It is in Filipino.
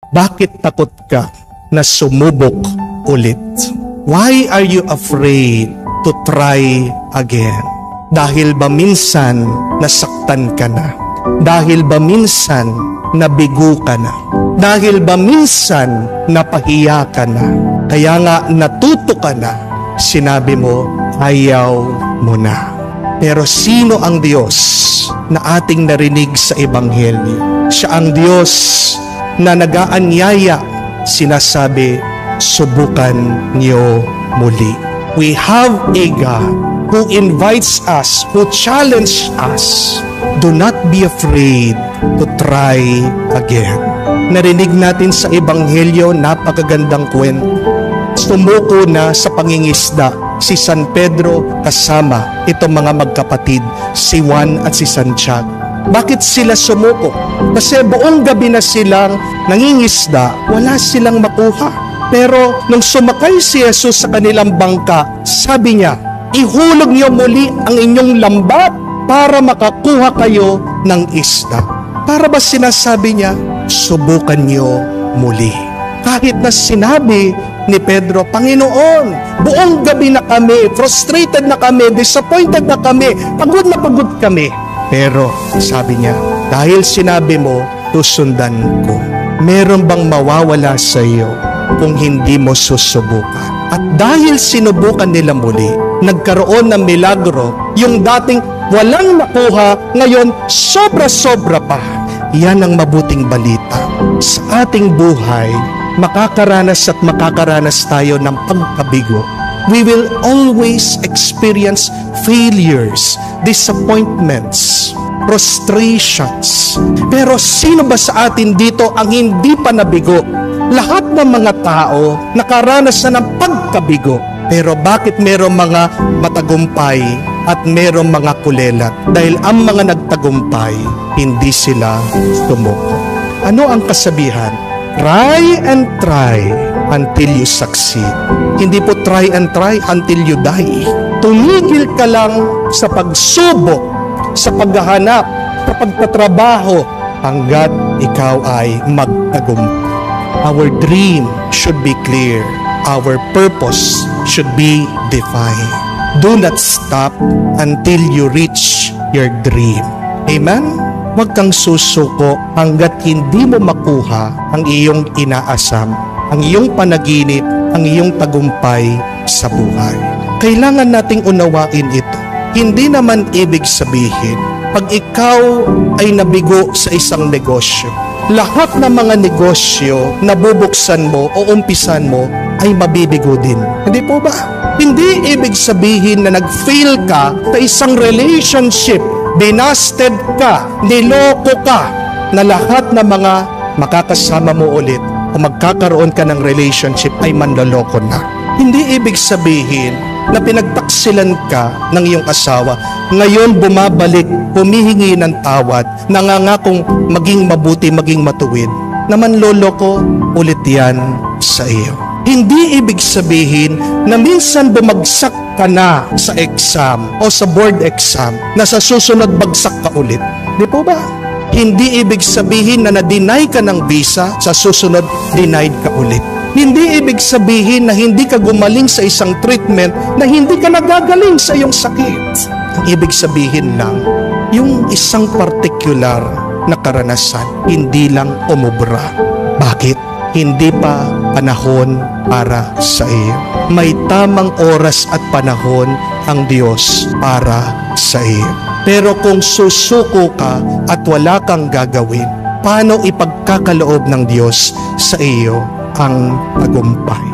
Bakit takot ka na sumubok ulit? Why are you afraid to try again? Dahil ba minsan nasaktan ka na? Dahil ba minsan nabigo ka na? Dahil ba minsan napahiya ka na? Kaya nga natuto ka na, sinabi mo, ayaw mo na. Pero sino ang Diyos na ating narinig sa Ebanghelyo? Siya ang Diyos na nag-aanyaya, sinasabi, subukan niyo muli. We have a God who invites us, who challenges us. Do not be afraid to try again. Narinig natin sa Ebanghelyo, napakagandang kwento. Sumuko na sa pangingisda si San Pedro kasama itong mga magkapatid, si Juan at si Santiago. Bakit sila sumuko? Kasi buong gabi na silang nangingisda, wala silang makuha. Pero nung sumakay si Jesus sa kanilang bangka, sabi niya, ihulog niyo muli ang inyong lambat para makakuha kayo ng isda. Para ba sinasabi niya, subukan niyo muli. Kahit na sinabi ni Pedro, Panginoon, buong gabi na kami, frustrated na kami, disappointed na kami, pagod na pagod kami. Pero sabi niya, dahil sinabi mo, susundan ko. Meron bang mawawala sa iyo kung hindi mo susubukan? At dahil sinubukan nila muli, nagkaroon ng milagro, yung dating walang nakuha, ngayon sobra-sobra pa. Yan ang mabuting balita. Sa ating buhay, makakaranas tayo ng pagkabigo. We will always experience failures, disappointments, frustrations. Pero sino ba sa atin dito ang hindi pa nabigo? Lahat ng mga tao nakaranas na ng pagkabigo. Pero bakit merong mga matagumpay at merong mga kulelat? Dahil ang mga nagtagumpay, hindi sila sumuko. Ano ang kasabihan? Try and try until you succeed. Hindi po try and try until you die. Tumigil ka lang sa pagsubok, sa paghahanap, sa pagtatrabaho, hanggat ikaw ay magtagumpay. Our dream should be clear. Our purpose should be defined. Do not stop until you reach your dream. Amen? Huwag kang susuko hanggat hindi mo makuha ang iyong inaasam, ang iyong panaginip, ang iyong tagumpay sa buhay. Kailangan nating unawain ito. Hindi naman ibig sabihin, pag ikaw ay nabigo sa isang negosyo, lahat ng mga negosyo na bubuksan mo o umpisan mo ay mabibigo din. Hindi po ba? Hindi ibig sabihin na nag-fail ka sa isang relationship, binasted ka, niloko ka, na lahat ng mga makakasama mo ulit o magkakaroon ka ng relationship ay manloloko na. Hindi ibig sabihin na pinagtaksilan ka ng iyong asawa, ngayon bumabalik, humihingi ng tawad, nangangakong maging mabuti, maging matuwid, na manloloko ulit yan sa iyo. Hindi ibig sabihin na minsan bumagsak ka na sa exam o sa board exam na sa susunod bagsak ka ulit. Di po ba? Hindi ibig sabihin na na-deny ka ng visa, sa susunod denied ka ulit. Hindi ibig sabihin na hindi ka gumaling sa isang treatment na hindi ka nagagaling sa iyong sakit. Ang ibig sabihin lang, yung isang particular na karanasan, hindi lang umubra. Bakit? Hindi pa panahon para sa iyo. May tamang oras at panahon ang Diyos para sa iyo. Pero kung susuko ka at wala kang gagawin, paano ipagkakaloob ng Diyos sa iyo ang tagumpay?